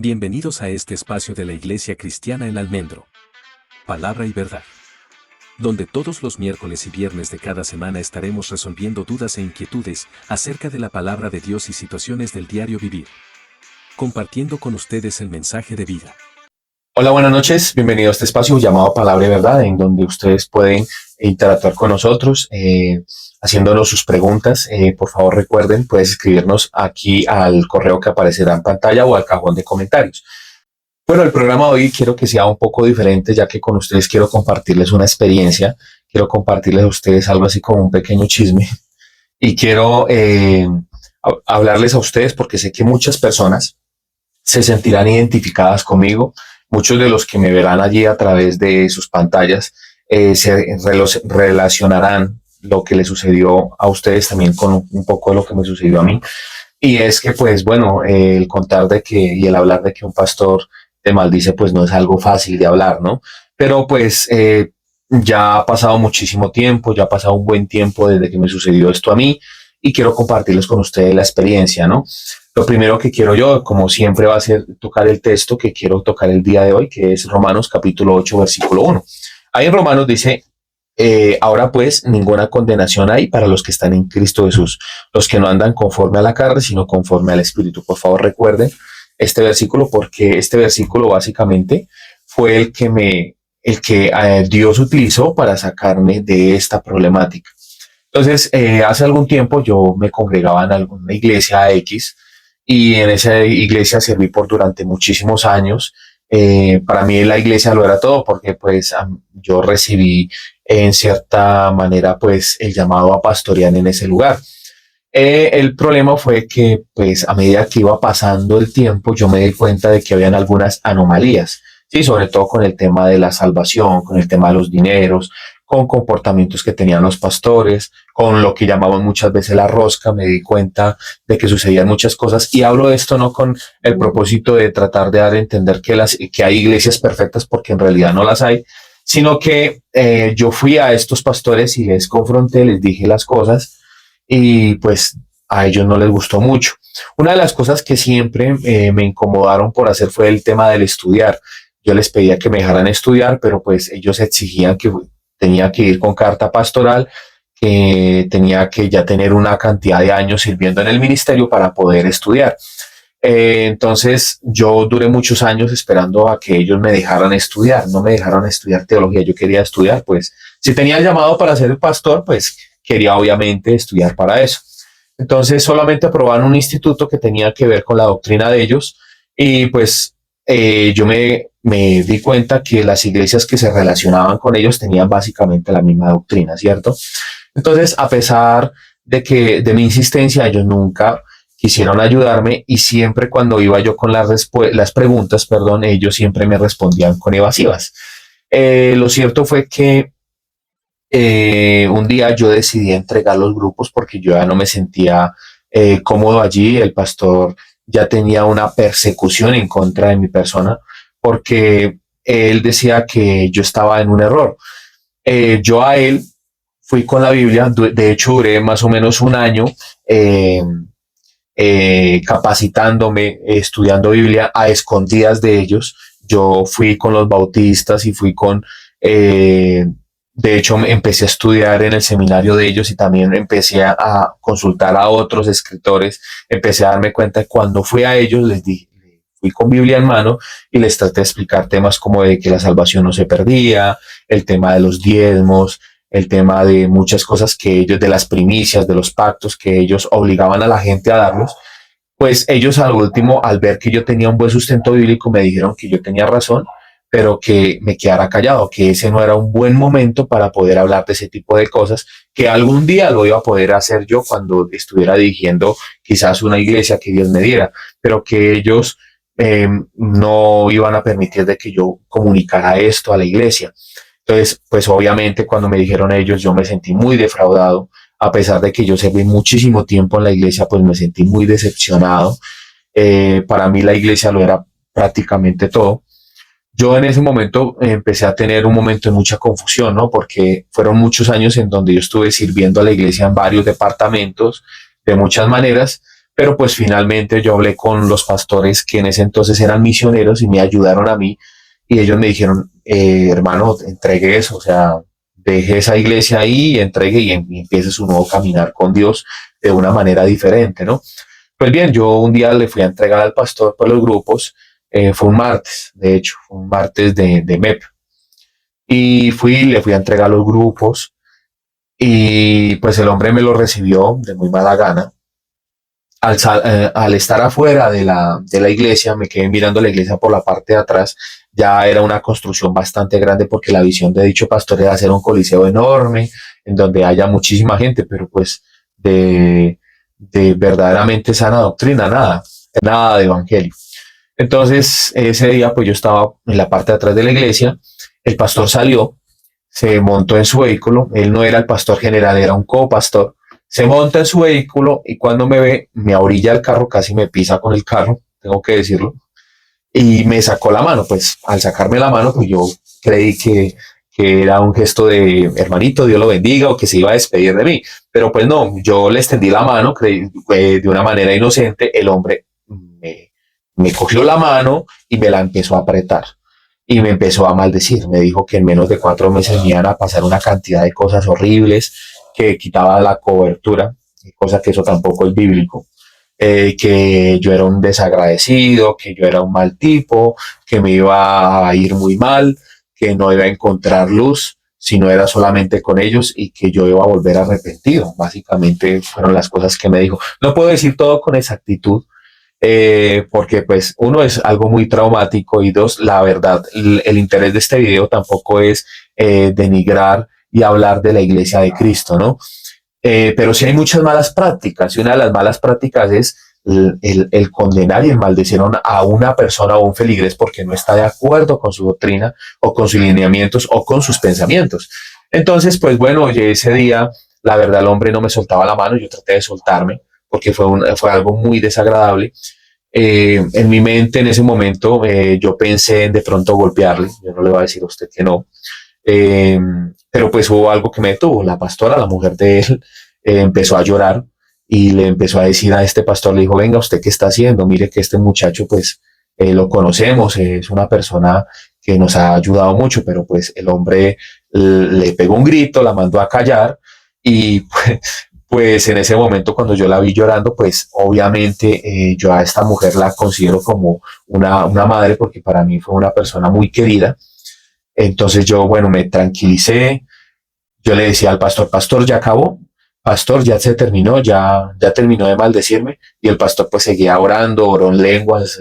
Bienvenidos a este espacio de la Iglesia Cristiana en Almendro. Palabra y verdad. Donde todos los miércoles y viernes de cada semana estaremos resolviendo dudas e inquietudes acerca de la palabra de Dios y situaciones del diario vivir. Compartiendo con ustedes el mensaje de vida. Hola, buenas noches. Bienvenido a este espacio llamado Palabra y Verdad, en donde ustedes pueden interactuar con nosotros, haciéndonos sus preguntas. Por favor, recuerden, puedes escribirnos aquí al correo que aparecerá en pantalla o al cajón de comentarios. Bueno, el programa de hoy quiero que sea un poco diferente, ya que con ustedes quiero compartirles una experiencia, quiero compartirles a ustedes algo así como un pequeño chisme y quiero hablarles a ustedes porque sé que muchas personas se sentirán identificadas conmigo. Muchos de los que me verán allí a través de sus pantallas se relacionarán lo que le sucedió a ustedes también con un poco de lo que me sucedió a mí. Y es que, pues, bueno, el contar de que y el hablar de que un pastor te maldice, pues no es algo fácil de hablar, ¿no? Pero pues ya ha pasado muchísimo tiempo, ya ha pasado un buen tiempo desde que me sucedió esto a mí y quiero compartirles con ustedes la experiencia, ¿no? Lo primero que quiero yo, como siempre, va a ser tocar el texto que quiero tocar el día de hoy, que es Romanos capítulo 8, versículo 1. Ahí en Romanos dice, ahora pues ninguna condenación hay para los que están en Cristo Jesús, los que no andan conforme a la carne, sino conforme al Espíritu. Por favor, recuerden este versículo porque este versículo básicamente fue el que Dios utilizó para sacarme de esta problemática. Entonces, hace algún tiempo yo me congregaba en alguna iglesia X y en esa iglesia serví por durante muchísimos años. Para mí la iglesia lo era todo porque pues yo recibí en cierta manera pues el llamado a pastorear en ese lugar. El problema fue que pues a medida que iba pasando el tiempo yo me di cuenta de que habían algunas anomalías, sí, sobre todo con el tema de la salvación, con el tema de los dineros, con comportamientos que tenían los pastores, con lo que llamaban muchas veces la rosca. Me di cuenta de que sucedían muchas cosas y hablo de esto no con el propósito de tratar de dar a entender que hay iglesias perfectas, porque en realidad no las hay, sino que yo fui a estos pastores y les confronté, les dije las cosas y pues a ellos no les gustó mucho. Una de las cosas que siempre me incomodaron por hacer fue el tema del estudiar. Yo les pedía que me dejaran estudiar, pero pues ellos exigían que tenía que ir con carta pastoral, que tenía que ya tener una cantidad de años sirviendo en el ministerio para poder estudiar. Entonces yo duré muchos años esperando a que ellos me dejaran estudiar. No me dejaron estudiar teología, yo quería estudiar, pues si tenía el llamado para ser pastor, pues quería obviamente estudiar para eso. Entonces solamente aprobaron un instituto que tenía que ver con la doctrina de ellos y pues yo me di cuenta que las iglesias que se relacionaban con ellos tenían básicamente la misma doctrina, ¿cierto? Entonces, a pesar de mi insistencia, ellos nunca quisieron ayudarme y siempre cuando iba yo con las preguntas, ellos siempre me respondían con evasivas. Lo cierto fue que un día yo decidí entregar los grupos porque yo ya no me sentía cómodo allí. El pastor ya tenía una persecución en contra de mi persona porque él decía que yo estaba en un error. Yo a él fui con la Biblia, de hecho duré más o menos un año capacitándome, estudiando Biblia a escondidas de ellos. Yo fui con los bautistas y fui con... de hecho, empecé a estudiar en el seminario de ellos y también empecé a consultar a otros escritores. Empecé a darme cuenta que cuando fui a ellos les dije, fui con Biblia en mano y les traté de explicar temas como de que la salvación no se perdía, el tema de los diezmos, el tema de muchas cosas que ellos, de las primicias, de los pactos que ellos obligaban a la gente a darlos. Pues ellos al último, al ver que yo tenía un buen sustento bíblico, me dijeron que yo tenía razón, pero que me quedara callado, que ese no era un buen momento para poder hablar de ese tipo de cosas, que algún día lo iba a poder hacer yo cuando estuviera dirigiendo quizás una iglesia que Dios me diera, pero que ellos no iban a permitir de que yo comunicara esto a la iglesia. Entonces, pues obviamente cuando me dijeron ellos, yo me sentí muy defraudado, a pesar de que yo serví muchísimo tiempo en la iglesia, pues me sentí muy decepcionado. Para mí la iglesia lo era prácticamente todo. Yo en ese momento empecé a tener un momento de mucha confusión, ¿no? Porque fueron muchos años en donde yo estuve sirviendo a la iglesia en varios departamentos, de muchas maneras, pero pues finalmente yo hablé con los pastores que en ese entonces eran misioneros y me ayudaron a mí y ellos me dijeron, hermano, entregue eso, o sea, deje esa iglesia ahí y entregue y empiece su nuevo caminar con Dios de una manera diferente, ¿no? Pues bien, yo un día le fui a entregar al pastor por los grupos, fue un martes, de hecho, fue un martes de MEP, y le fui a entregar los grupos y pues el hombre me lo recibió de muy mala gana. Al estar afuera de la iglesia, me quedé mirando la iglesia por la parte de atrás. Ya era una construcción bastante grande porque la visión de dicho pastor era hacer un coliseo enorme en donde haya muchísima gente, pero pues de verdaderamente sana doctrina, nada de evangelio. Entonces, ese día, pues yo estaba en la parte de atrás de la iglesia, el pastor salió, se montó en su vehículo, él no era el pastor general, era un copastor, se monta en su vehículo y cuando me ve, me orilla el carro, casi me pisa con el carro, tengo que decirlo, y me sacó la mano, pues al sacarme la mano, pues yo creí que era un gesto de hermanito, Dios lo bendiga, o que se iba a despedir de mí, pero pues no, yo le extendí la mano, creí, de una manera inocente, el hombre me cogió la mano y me la empezó a apretar y me empezó a maldecir. Me dijo que en menos de 4 meses me iban a pasar una cantidad de cosas horribles, que quitaba la cobertura, cosa que eso tampoco es bíblico, que yo era un desagradecido, que yo era un mal tipo, que me iba a ir muy mal, que no iba a encontrar luz si no era solamente con ellos y que yo iba a volver arrepentido. Básicamente fueron las cosas que me dijo. No puedo decir todo con exactitud, porque pues uno es algo muy traumático y dos, la verdad, el interés de este video tampoco es denigrar y hablar de la iglesia de Cristo, ¿no? Pero sí hay muchas malas prácticas y una de las malas prácticas es el condenar y el maldecir a una persona o un feligrés porque no está de acuerdo con su doctrina o con sus lineamientos o con sus pensamientos. Entonces, pues bueno, oye, ese día, la verdad, el hombre no me soltaba la mano, yo traté de soltarme porque fue algo muy desagradable. En mi mente en ese momento yo pensé en de pronto golpearle, yo no le voy a decir a usted que no, eh, pero pues hubo algo que me detuvo. La pastora, la mujer de él, empezó a llorar y le empezó a decir a este pastor, le dijo, venga, ¿usted qué está haciendo? Mire que este muchacho pues lo conocemos, es una persona que nos ha ayudado mucho, pero pues el hombre le pegó un grito, la mandó a callar y pues en ese momento cuando yo la vi llorando, pues obviamente yo a esta mujer la considero como una madre porque para mí fue una persona muy querida. Entonces yo, bueno, me tranquilicé, yo le decía al pastor, pastor, ya acabó, pastor, ya se terminó, ya terminó de maldecirme, y el pastor pues seguía orando, oró en lenguas,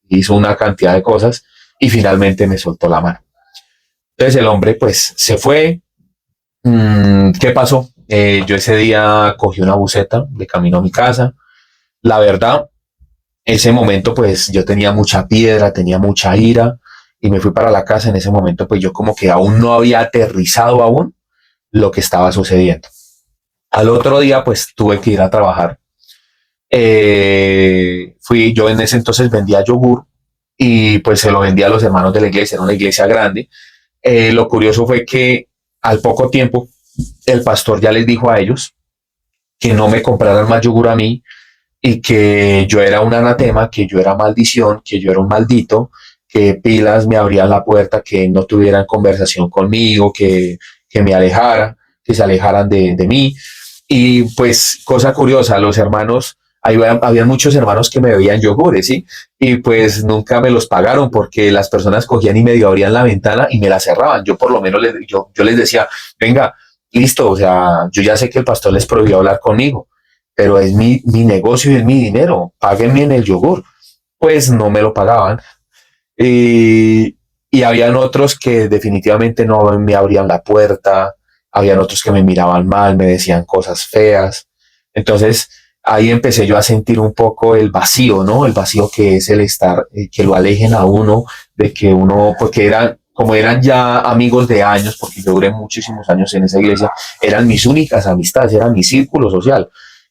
hizo una cantidad de cosas, y finalmente me soltó la mano. Entonces el hombre pues se fue. ¿Qué pasó? Yo ese día cogí una buseta de camino a mi casa. La verdad, ese momento pues yo tenía mucha piedra, tenía mucha ira y me fui para la casa. En ese momento pues yo como que aún no había aterrizado aún lo que estaba sucediendo. Al otro día pues tuve que ir a trabajar. Yo en ese entonces vendía yogur y pues se lo vendía a los hermanos de la iglesia, era una iglesia grande. Lo curioso fue que al poco tiempo el pastor ya les dijo a ellos que no me compraran más yogur a mí y que yo era un anatema, que yo era maldición, que yo era un maldito, que pilas me abrían la puerta, que no tuvieran conversación conmigo, que me alejara, que se alejaran de mí. Y pues cosa curiosa, los hermanos, había muchos hermanos que me bebían yogures, ¿sí? Y pues nunca me los pagaron porque las personas cogían y medio abrían la ventana y me la cerraban. Yo por lo menos yo les decía, venga, listo, o sea, yo ya sé que el pastor les prohibió hablar conmigo, pero es mi negocio y es mi dinero, páguenme en el yogur. Pues no me lo pagaban. Y habían otros que definitivamente no me abrían la puerta, habían otros que me miraban mal, me decían cosas feas. Entonces ahí empecé yo a sentir un poco el vacío, ¿no? El vacío que es el estar, que lo alejen a uno, de que uno, porque como eran ya amigos de años, porque yo duré muchísimos años en esa iglesia, eran mis únicas amistades, eran mi círculo social.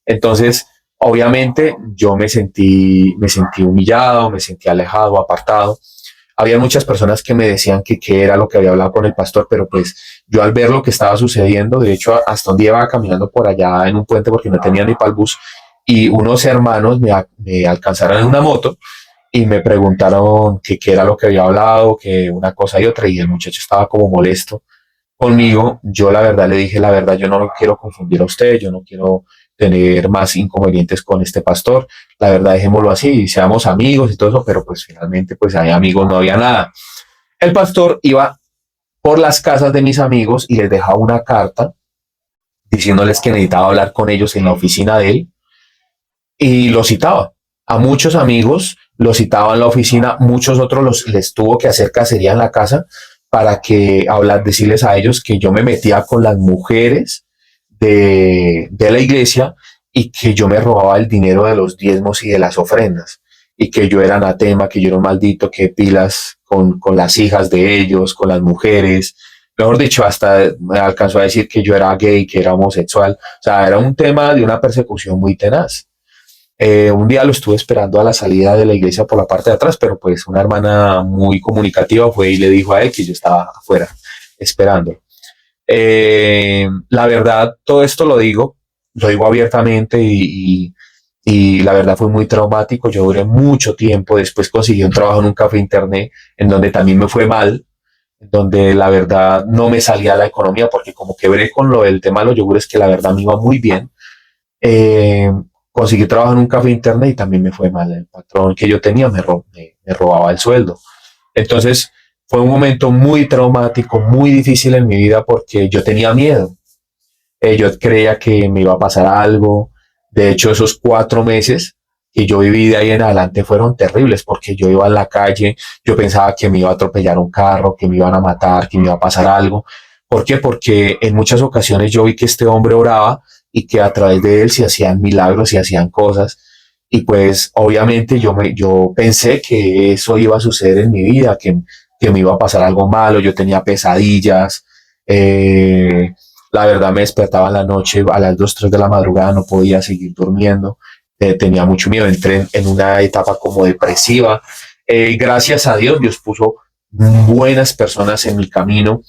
Entonces, obviamente, yo me sentí humillado, me sentí alejado, apartado. Había muchas personas que me decían que qué era lo que había hablado con el pastor, pero pues yo al ver lo que estaba sucediendo, de hecho, hasta un día iba caminando por allá en un puente porque no tenía ni para el bus, y unos hermanos me alcanzaron en una moto y me preguntaron que qué era lo que había hablado, que una cosa y otra, y el muchacho estaba como molesto conmigo. Yo la verdad le dije, la verdad, yo no lo quiero confundir a usted, yo no quiero tener más inconvenientes con este pastor, la verdad dejémoslo así, seamos amigos y todo eso, pero pues finalmente pues hay amigos, no había nada. El pastor iba por las casas de mis amigos y les dejaba una carta diciéndoles que necesitaba hablar con ellos en la oficina de él y lo citaba. A muchos amigos los citaba en la oficina, muchos otros les tuvo que hacer cacería en la casa para que hablar, decirles a ellos que yo me metía con las mujeres de la iglesia y que yo me robaba el dinero de los diezmos y de las ofrendas y que yo era anatema, que yo era un maldito, que pilas con las hijas de ellos, con las mujeres. Mejor dicho, hasta me alcanzó a decir que yo era gay, que era homosexual. O sea, era un tema de una persecución muy tenaz. Un día lo estuve esperando a la salida de la iglesia por la parte de atrás, pero pues una hermana muy comunicativa fue y le dijo a él que yo estaba afuera esperando. La verdad, todo esto lo digo abiertamente y la verdad fue muy traumático. Yo duré mucho tiempo, después conseguí un trabajo en un café internet en donde también me fue mal, en donde la verdad no me salía la economía porque como quebré con lo del tema de los yogures que la verdad me iba muy bien. Eh, Conseguí trabajo en un café internet y también me fue mal. El patrón que yo tenía me robaba el sueldo. Entonces fue un momento muy traumático, muy difícil en mi vida porque yo tenía miedo. Yo creía que me iba a pasar algo. De hecho, esos 4 meses que yo viví de ahí en adelante fueron terribles porque yo iba en la calle, yo pensaba que me iba a atropellar un carro, que me iban a matar, que me iba a pasar algo. ¿Por qué? Porque en muchas ocasiones yo vi que este hombre oraba y que a través de él se hacían milagros, se hacían cosas. Y pues obviamente yo pensé que eso iba a suceder en mi vida, que me iba a pasar algo malo, yo tenía pesadillas, la verdad me despertaba en la noche a las 2 3 de la madrugada, no podía seguir durmiendo, tenía mucho miedo, entré en una etapa como depresiva. Gracias a Dios, Dios puso buenas personas en mi camino,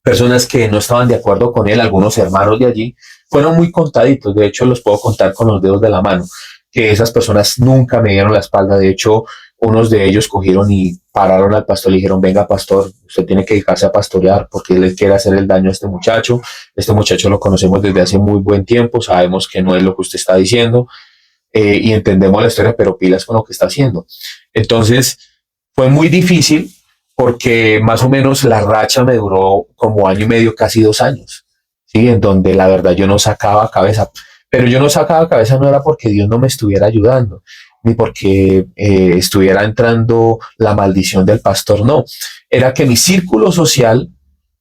personas que no estaban de acuerdo con él, algunos hermanos de allí, fueron muy contaditos, de hecho los puedo contar con los dedos de la mano, que esas personas nunca me dieron la espalda, de hecho unos de ellos cogieron y pararon al pastor y le dijeron, venga pastor, usted tiene que dedicarse a pastorear porque él quiere hacer el daño a este muchacho lo conocemos desde hace muy buen tiempo, sabemos que no es lo que usted está diciendo y entendemos la historia, pero pilas con lo que está haciendo. Entonces fue muy difícil porque más o menos la racha me duró como año y medio, casi 2 años, ¿sí? En donde la verdad yo no sacaba cabeza, pero yo no sacaba cabeza no era porque Dios no me estuviera ayudando, ni porque estuviera entrando la maldición del pastor, no, era que mi círculo social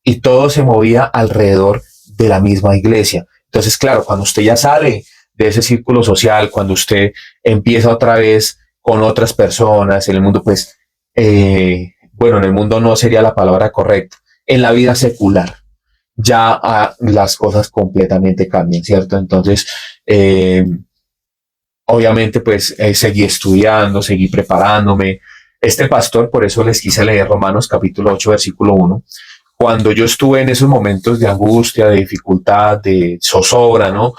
y todo se movía alrededor de la misma iglesia. Entonces, claro, cuando usted ya sale de ese círculo social, cuando usted empieza otra vez con otras personas en el mundo, pues bueno, en el mundo no sería la palabra correcta, en la vida secular, ya las cosas completamente cambian, ¿cierto? Entonces, obviamente, pues seguí estudiando, seguí preparándome. Este pastor, por eso les quise leer Romanos capítulo 8, versículo 1. Cuando yo estuve en esos momentos de angustia, de dificultad, de zozobra, ¿no?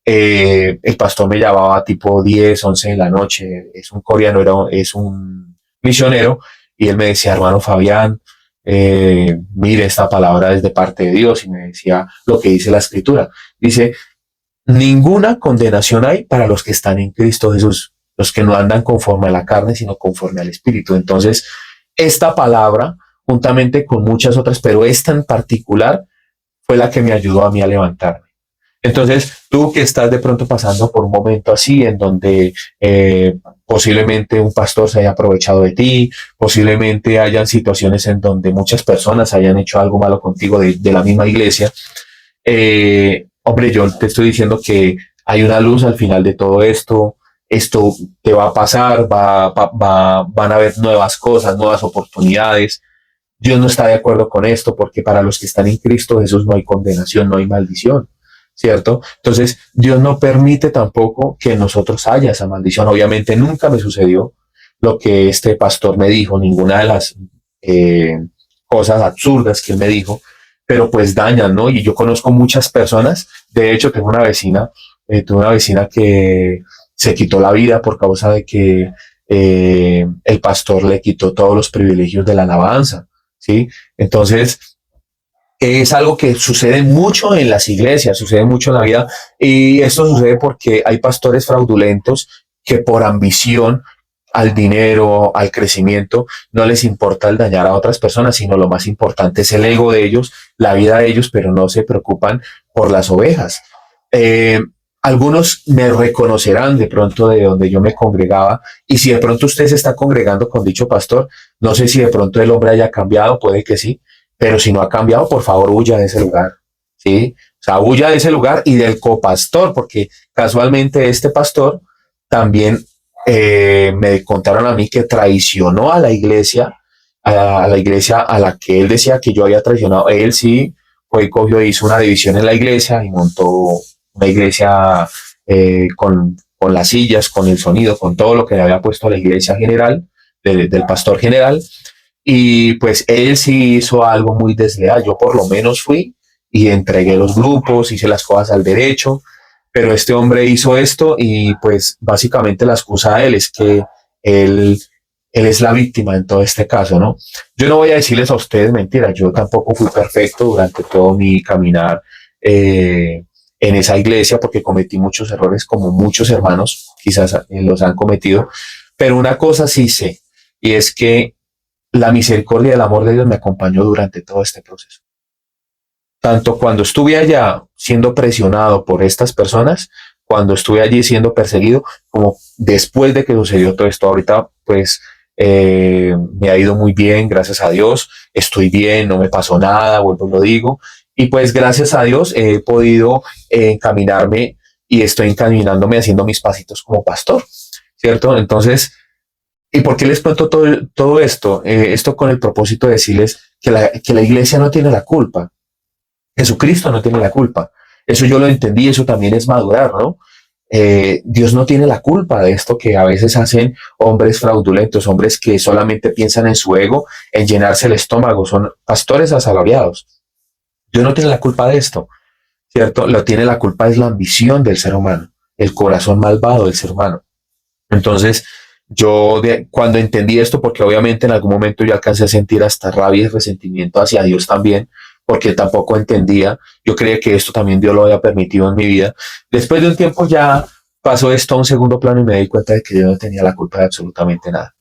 El pastor me llamaba tipo 10 11 de la noche, es un coreano, es un misionero, y él me decía, hermano Fabián, mire, esta palabra es de parte de Dios, y me decía lo que dice la escritura. Dice, ninguna condenación hay para los que están en Cristo Jesús, los que no andan conforme a la carne, sino conforme al Espíritu. Entonces, esta palabra, juntamente con muchas otras, pero esta en particular, fue la que me ayudó a mí a levantarme. Entonces, tú que estás de pronto pasando por un momento así, en donde posiblemente un pastor se haya aprovechado de ti, posiblemente hayan situaciones en donde muchas personas hayan hecho algo malo contigo de la misma iglesia, hombre, yo te estoy diciendo que hay una luz al final de todo esto, esto te va a pasar, van a haber nuevas cosas, nuevas oportunidades. Dios no está de acuerdo con esto porque para los que están en Cristo Jesús no hay condenación, no hay maldición, ¿cierto? Entonces, Dios no permite tampoco que en nosotros haya esa maldición. Obviamente nunca me sucedió lo que este pastor me dijo, ninguna de las cosas absurdas que él me dijo, pero pues dañan, ¿no? Y yo conozco muchas personas, de hecho tengo una vecina, tuve una vecina que se quitó la vida por causa de que el pastor le quitó todos los privilegios de la alabanza, ¿sí? Entonces, es algo que sucede mucho en las iglesias, sucede mucho en la vida, y esto sucede porque hay pastores fraudulentos que por ambición al dinero, al crecimiento, no les importa el dañar a otras personas, sino lo más importante es el ego de ellos, la vida de ellos, pero no se preocupan por las ovejas. Eh, Algunos me reconocerán de pronto de donde yo me congregaba, y si de pronto usted se está congregando con dicho pastor, no sé si de pronto el hombre haya cambiado, puede que sí, pero si no ha cambiado, por favor, huya de ese lugar, ¿sí? O sea, huya de ese lugar y del copastor, porque casualmente este pastor también me contaron a mí que traicionó a la iglesia a la que él decía que yo había traicionado. Él sí fue y cogió, hizo una división en la iglesia y montó una iglesia con las sillas, con el sonido, con todo lo que le había puesto a la iglesia general, del pastor general. Y pues él sí hizo algo muy desleal. Yo por lo menos fui y entregué los grupos, hice las cosas al derecho, pero este hombre hizo esto y pues básicamente la excusa de él es que él, él es la víctima en todo este caso, ¿no? Yo no voy a decirles a ustedes mentiras, yo tampoco fui perfecto durante todo mi caminar en esa iglesia porque cometí muchos errores como muchos hermanos quizás los han cometido, pero una cosa sí sé y es que la misericordia y el amor de Dios me acompañó durante todo este proceso. Tanto cuando estuve allá siendo presionado por estas personas, cuando estuve allí siendo perseguido, como después de que sucedió todo esto. Ahorita, pues, me ha ido muy bien, gracias a Dios. Estoy bien, no me pasó nada, vuelvo y lo digo. Y pues, gracias a Dios, he podido encaminarme y estoy encaminándome haciendo mis pasitos como pastor, ¿cierto? Entonces, ¿y por qué les cuento todo esto? Esto con el propósito de decirles que la iglesia no tiene la culpa. Jesucristo no tiene la culpa. Eso yo lo entendí, eso también es madurar, ¿no? Dios no tiene la culpa de esto que a veces hacen hombres fraudulentos, hombres que solamente piensan en su ego, en llenarse el estómago, son pastores asalariados. Dios no tiene la culpa de esto, ¿cierto? Lo tiene la culpa es la ambición del ser humano, el corazón malvado del ser humano. Entonces, cuando entendí esto, porque obviamente en algún momento yo alcancé a sentir hasta rabia y resentimiento hacia Dios también, porque tampoco entendía, yo creía que esto también Dios lo había permitido en mi vida. Después de un tiempo ya pasó esto a un segundo plano y me di cuenta de que yo no tenía la culpa de absolutamente nada.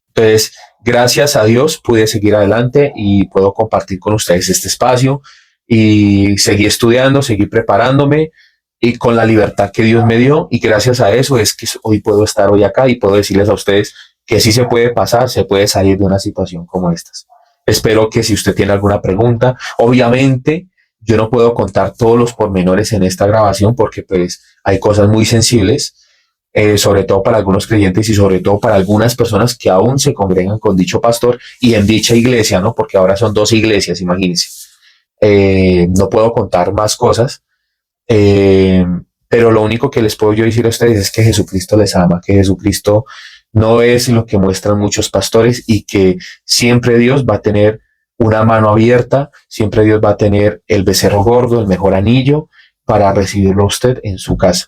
Entonces, gracias a Dios pude seguir adelante y puedo compartir con ustedes este espacio y seguí estudiando, seguí preparándome y con la libertad que Dios me dio y gracias a eso es que hoy puedo estar hoy acá y puedo decirles a ustedes que sí se puede pasar, se puede salir de una situación como estas. Espero que si usted tiene alguna pregunta, obviamente yo no puedo contar todos los pormenores en esta grabación porque pues hay cosas muy sensibles, sobre todo para algunos creyentes y sobre todo para algunas personas que aún se congregan con dicho pastor y en dicha iglesia, ¿no? Porque ahora son dos iglesias, imagínense. No puedo contar más cosas, eh, pero lo único que les puedo yo decir a ustedes es que Jesucristo les ama, que Jesucristo no es lo que muestran muchos pastores y que siempre Dios va a tener una mano abierta, siempre Dios va a tener el becerro gordo, el mejor anillo para recibirlo a usted en su casa.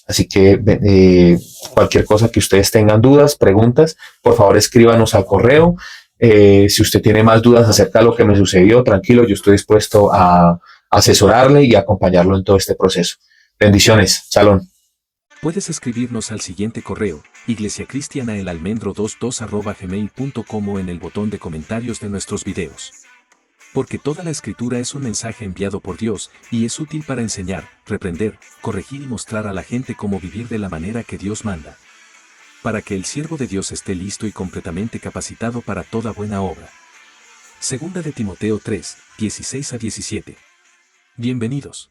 Así que cualquier cosa que ustedes tengan dudas, preguntas, por favor escríbanos al correo. Si usted tiene más dudas acerca de lo que me sucedió, tranquilo, yo estoy dispuesto a asesorarle y acompañarlo en todo este proceso. Bendiciones, Shalom. Puedes escribirnos al siguiente correo, iglesiacristianaelalmendro22@gmail.com o en el botón de comentarios de nuestros videos. Porque toda la escritura es un mensaje enviado por Dios y es útil para enseñar, reprender, corregir y mostrar a la gente cómo vivir de la manera que Dios manda. Para que el siervo de Dios esté listo y completamente capacitado para toda buena obra. Segunda de Timoteo 3, 16-17. Bienvenidos.